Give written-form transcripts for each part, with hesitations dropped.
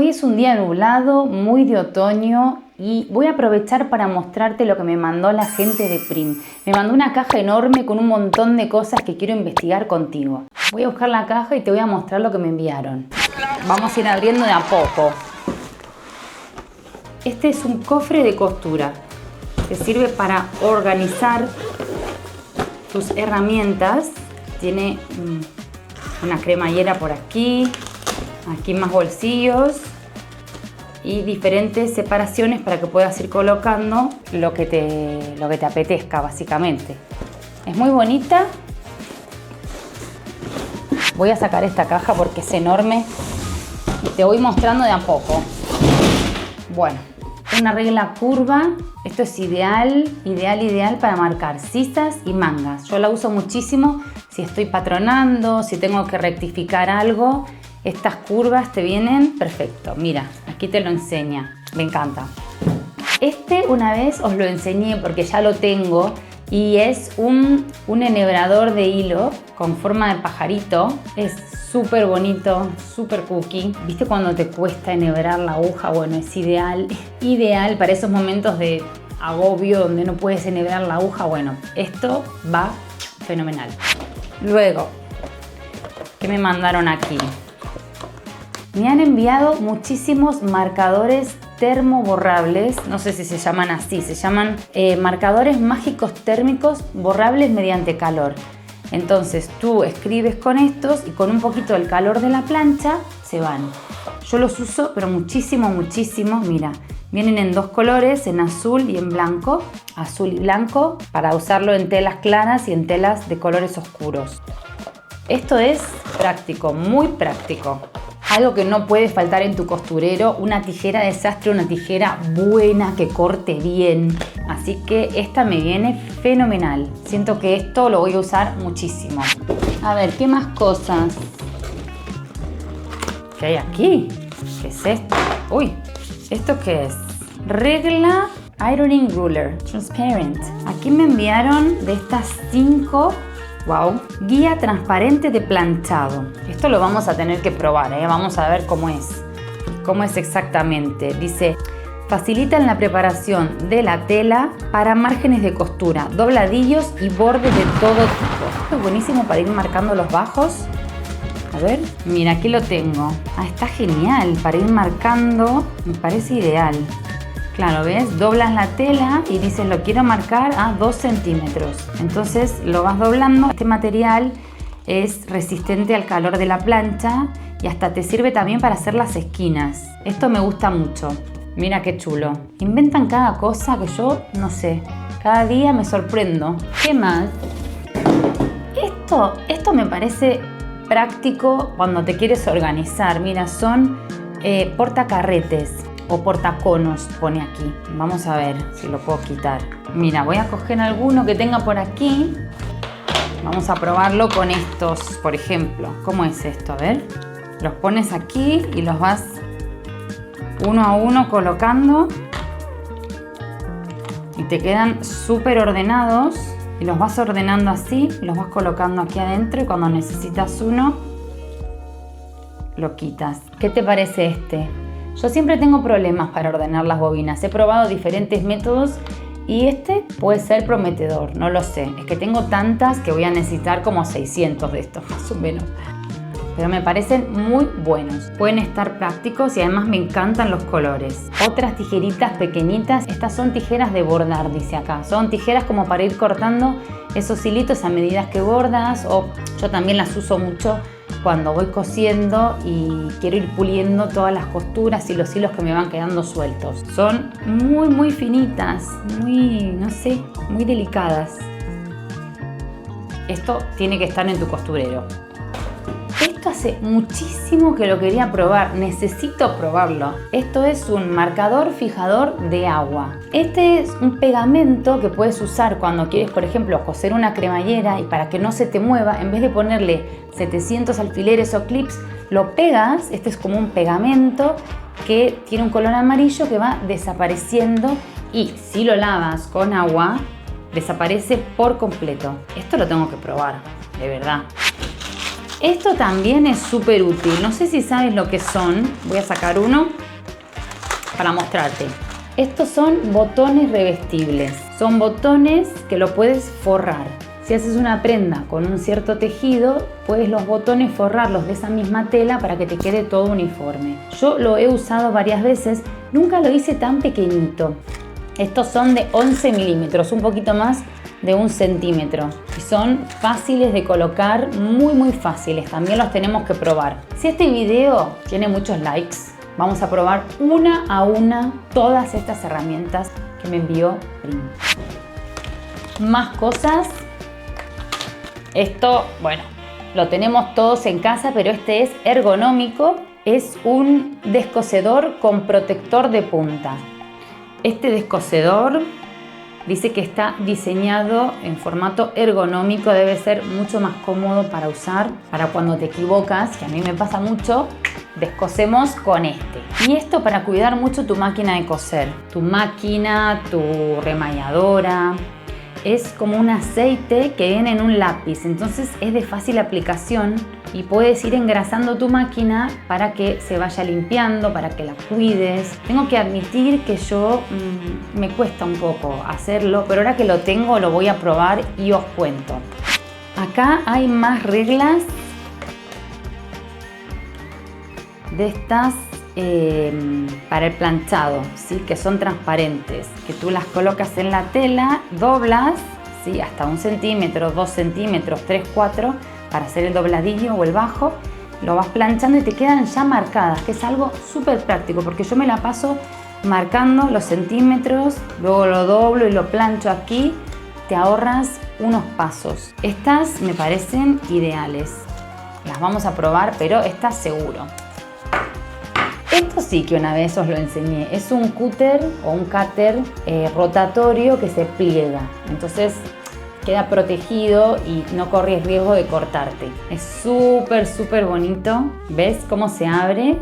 Hoy es un día nublado, muy de otoño, y voy a aprovechar para mostrarte lo que me mandó la gente de Prim. Me mandó una caja enorme con un montón de cosas que quiero investigar contigo. Voy a buscar la caja y te voy a mostrar lo que me enviaron. Vamos a ir abriendo de a poco. Este es un cofre de costura. Te sirve para organizar tus herramientas. Tiene una cremallera por aquí. Aquí más bolsillos y diferentes separaciones para que puedas ir colocando lo que te apetezca, básicamente. Es muy bonita. Voy a sacar esta caja porque es enorme y te voy mostrando de a poco. Bueno, una regla curva. Esto es ideal para marcar sisas y mangas. Yo la uso muchísimo si estoy patronando, si tengo que rectificar algo. Estas curvas te vienen perfecto. Mira, aquí te lo enseña. Me encanta. Este una vez os lo enseñé porque ya lo tengo y es un enhebrador de hilo con forma de pajarito. Es súper bonito, súper cookie. ¿Viste cuando te cuesta enhebrar la aguja? Bueno, es ideal para esos momentos de agobio donde no puedes enhebrar la aguja. Bueno, esto va fenomenal. Luego, ¿qué me mandaron aquí? Me han enviado muchísimos marcadores termoborrables, no sé si se llaman así, se llaman marcadores mágicos térmicos borrables mediante calor. Entonces tú escribes con estos y con un poquito del calor de la plancha se van. Yo los uso pero muchísimo, mira, vienen en dos colores, en azul y en blanco, azul y blanco, para usarlo en telas claras y en telas de colores oscuros. Esto es práctico, muy práctico. Algo que no puede faltar en tu costurero, una tijera de sastre, una tijera buena que corte bien. Así que esta me viene fenomenal. Siento que esto lo voy a usar muchísimo. A ver, ¿qué más cosas? ¿Qué hay aquí? ¿Qué es esto? Uy, ¿esto qué es? Regla Ironing Ruler Transparent. Aquí me enviaron de estas 5. Wow, guía transparente de planchado. Esto lo vamos a tener que probar, Vamos a ver cómo es exactamente. Dice, facilitan la preparación de la tela para márgenes de costura, dobladillos y bordes de todo tipo. Esto es buenísimo para ir marcando los bajos. A ver, mira, aquí lo tengo. Está genial para ir marcando, me parece ideal. Claro, ¿ves? Doblas la tela y dices, lo quiero marcar a 2 centímetros. Entonces lo vas doblando. Este material es resistente al calor de la plancha y hasta te sirve también para hacer las esquinas. Esto me gusta mucho. Mira qué chulo. Inventan cada cosa que yo no sé. Cada día me sorprendo. ¿Qué más? Esto me parece práctico cuando te quieres organizar. Mira, son portacarretes. O portaconos pone aquí. Vamos a ver si lo puedo quitar. Mira, voy a coger alguno que tenga por aquí. Vamos a probarlo con estos, por ejemplo. ¿Cómo es esto? A ver. Los pones aquí y los vas uno a uno colocando. Y te quedan súper ordenados. Y los vas ordenando así. Los vas colocando aquí adentro y cuando necesitas uno, lo quitas. ¿Qué te parece este? Yo siempre tengo problemas para ordenar las bobinas. He probado diferentes métodos y este puede ser prometedor. No lo sé. Es que tengo tantas que voy a necesitar como 600 de estos, más o menos. Pero me parecen muy buenos. Pueden estar prácticos y además me encantan los colores. Otras tijeritas pequeñitas. Estas son tijeras de bordar, dice acá. Son tijeras como para ir cortando esos hilitos a medida que bordas. O yo también las uso mucho cuando voy cosiendo y quiero ir puliendo todas las costuras y los hilos que me van quedando sueltos. Son muy finitas, no sé, muy delicadas. Esto tiene que estar en tu costurero. Esto hace muchísimo que lo quería probar, necesito probarlo. Esto es un marcador fijador de agua. Este es un pegamento que puedes usar cuando quieres, por ejemplo, coser una cremallera y para que no se te mueva, en vez de ponerle 700 alfileres o clips, lo pegas. Este es como un pegamento que tiene un color amarillo que va desapareciendo y si lo lavas con agua, desaparece por completo. Esto lo tengo que probar, de verdad. Esto también es súper útil. No sé si sabes lo que son. Voy a sacar uno para mostrarte. Estos son botones revestibles. Son botones que lo puedes forrar. Si haces una prenda con un cierto tejido, puedes los botones forrarlos de esa misma tela para que te quede todo uniforme. Yo lo he usado varias veces. Nunca lo hice tan pequeñito. Estos son de 11 milímetros, un poquito más de 1 centímetro. Y son fáciles de colocar, muy fáciles. También los tenemos que probar. Si este video tiene muchos likes, vamos a probar una a una todas estas herramientas que me envió Prim. Más cosas. Esto, bueno, lo tenemos todos en casa, pero este es ergonómico. Es un descosedor con protector de punta. Este descosedor dice que está diseñado en formato ergonómico, debe ser mucho más cómodo para usar, para cuando te equivocas, que a mí me pasa mucho, descosemos con este. Y esto para cuidar mucho tu máquina de coser, tu máquina, tu remalladora. Es como un aceite que viene en un lápiz, entonces es de fácil aplicación y puedes ir engrasando tu máquina para que se vaya limpiando, para que la cuides. Tengo que admitir que yo me cuesta un poco hacerlo, pero ahora que lo tengo lo voy a probar y os cuento. Acá hay más reglas de estas para el planchado, ¿sí? Que son transparentes, que tú las colocas en la tela, doblas, ¿sí? Hasta 1 centímetro, 2 centímetros, 3, 4 para hacer el dobladillo o el bajo, lo vas planchando y te quedan ya marcadas, que es algo súper práctico porque yo me la paso marcando los centímetros, luego lo doblo y lo plancho aquí, te ahorras unos pasos. Estas me parecen ideales, las vamos a probar, pero estas seguro. Esto sí que una vez os lo enseñé, es un cúter o un cúter rotatorio que se pliega, entonces queda protegido y no corres riesgo de cortarte. Es súper bonito, ¿ves cómo se abre?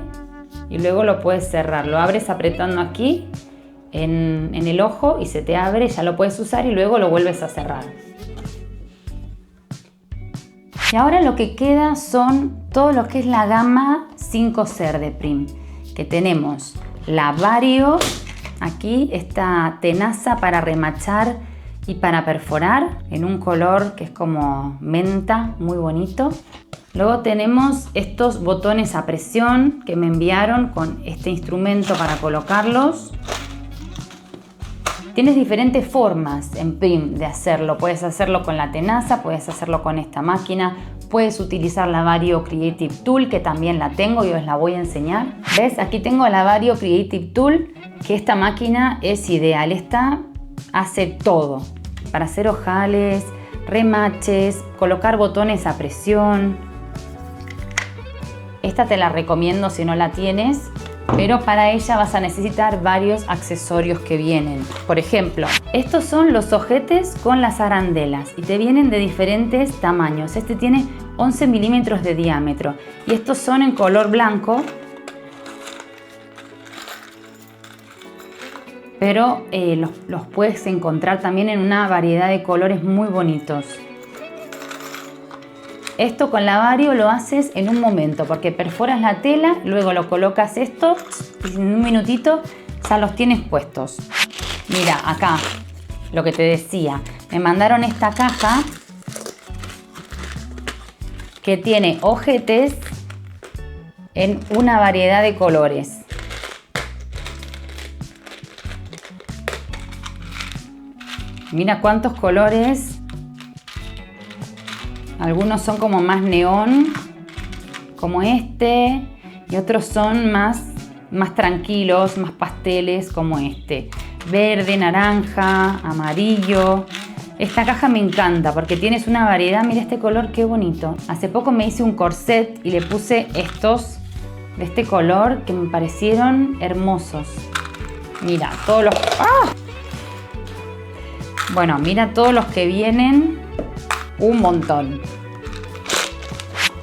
Y luego lo puedes cerrar, lo abres apretando aquí en el ojo y se te abre, ya lo puedes usar y luego lo vuelves a cerrar. Y ahora lo que queda son todo lo que es la gama sin coser de Prim. Que tenemos la Vario, aquí esta tenaza para remachar y para perforar en un color que es como menta, muy bonito. Luego tenemos estos botones a presión que me enviaron con este instrumento para colocarlos. Tienes diferentes formas en Prim de hacerlo. Puedes hacerlo con la tenaza, puedes hacerlo con esta máquina. Puedes utilizar la Vario Creative Tool, que también la tengo y os la voy a enseñar. ¿Ves? Aquí tengo la Vario Creative Tool, que esta máquina es ideal. Esta hace todo. Para hacer ojales, remaches, colocar botones a presión. Esta te la recomiendo si no la tienes, pero para ella vas a necesitar varios accesorios que vienen. Por ejemplo, estos son los ojetes con las arandelas y te vienen de diferentes tamaños. Este tiene 11 milímetros de diámetro y estos son en color blanco, pero los puedes encontrar también en una variedad de colores muy bonitos. Esto con la Vario lo haces en un momento porque perforas la tela, luego lo colocas esto y en un minutito ya los tienes puestos. Mira, acá lo que te decía, me mandaron esta caja que tiene ojetes en una variedad de colores. Mira cuántos colores. Algunos son como más neón, como este, y otros son más tranquilos, más pasteles, como este. Verde, naranja, amarillo. Esta caja me encanta porque tienes una variedad. Mira este color, qué bonito. Hace poco me hice un corset y le puse estos de este color que me parecieron hermosos. Mira, todos los... ¡Ah! Bueno, mira todos los que vienen. Un montón.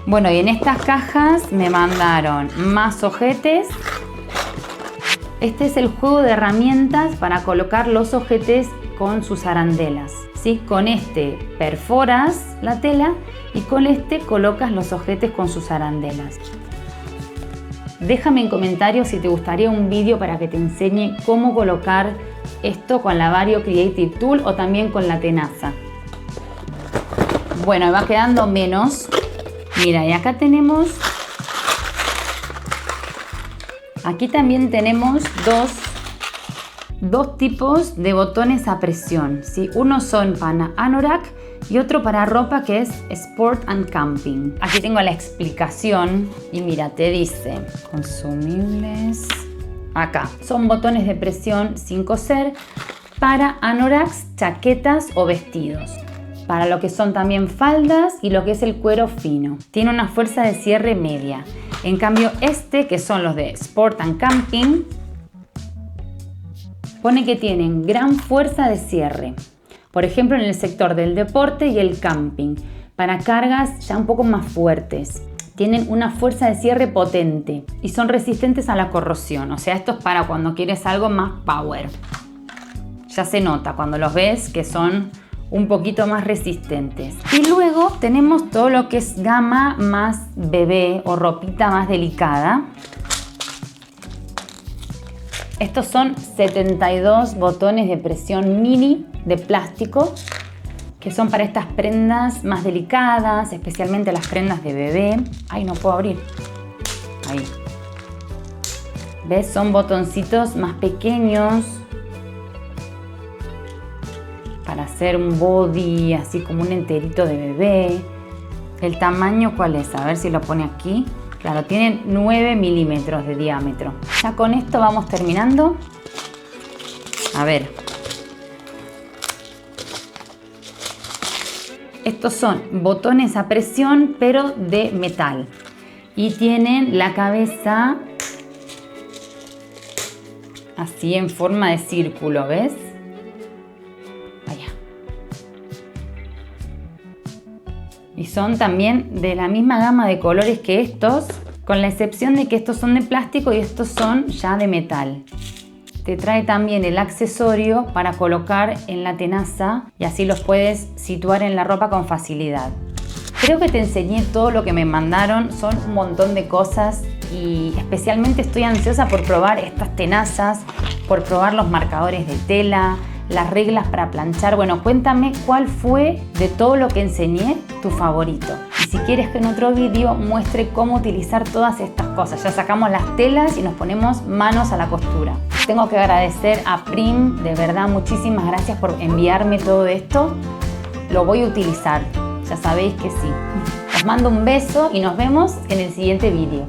Bueno, y en estas cajas me mandaron más ojetes. Este es el juego de herramientas para colocar los ojetes con sus arandelas, ¿sí? Con este perforas la tela y con este colocas los ojetes con sus arandelas. Déjame en comentarios si te gustaría un vídeo para que te enseñe cómo colocar esto con la Vario Creative Tool o también con la tenaza. Bueno, va quedando menos. Mira, y acá tenemos... Aquí también tenemos dos tipos de botones a presión, ¿sí? Uno son para anorak y otro para ropa, que es Sport and Camping. Aquí tengo la explicación y mira, te dice consumibles. Acá son botones de presión sin coser para anoraks, chaquetas o vestidos, para lo que son también faldas y lo que es el cuero fino. Tiene una fuerza de cierre media. En cambio que son los de Sport and Camping, pone que tienen gran fuerza de cierre. Por ejemplo, en el sector del deporte y el camping, para cargas ya un poco más fuertes. Tienen una fuerza de cierre potente y son resistentes a la corrosión. O sea, esto es para cuando quieres algo más power. Ya se nota cuando los ves que son un poquito más resistentes. Y luego tenemos todo lo que es gama más bebé o ropita más delicada. Estos son 72 botones de presión mini de plástico, que son para estas prendas más delicadas, especialmente las prendas de bebé. Ay, no puedo abrir. Ahí. ¿Ves? Son botoncitos más pequeños para hacer un body así como un enterito de bebé. ¿El tamaño cuál es? A ver si lo pone aquí. Claro, tienen 9 milímetros de diámetro. Ya con esto vamos terminando. A ver. Estos son botones a presión, pero de metal. Y tienen la cabeza así en forma de círculo, ¿ves? Allá. Y son también de la misma gama de colores que estos, con la excepción de que estos son de plástico y estos son ya de metal. Te trae también el accesorio para colocar en la tenaza y así los puedes situar en la ropa con facilidad. Creo que te enseñé todo lo que me mandaron, son un montón de cosas y especialmente estoy ansiosa por probar estas tenazas, por probar los marcadores de tela, las reglas para planchar. Bueno, cuéntame cuál fue de todo lo que enseñé tu favorito. Y si quieres que en otro vídeo muestre cómo utilizar todas estas cosas. Ya sacamos las telas y nos ponemos manos a la costura. Tengo que agradecer a Prim, de verdad, muchísimas gracias por enviarme todo esto. Lo voy a utilizar, ya sabéis que sí. Os mando un beso y nos vemos en el siguiente vídeo.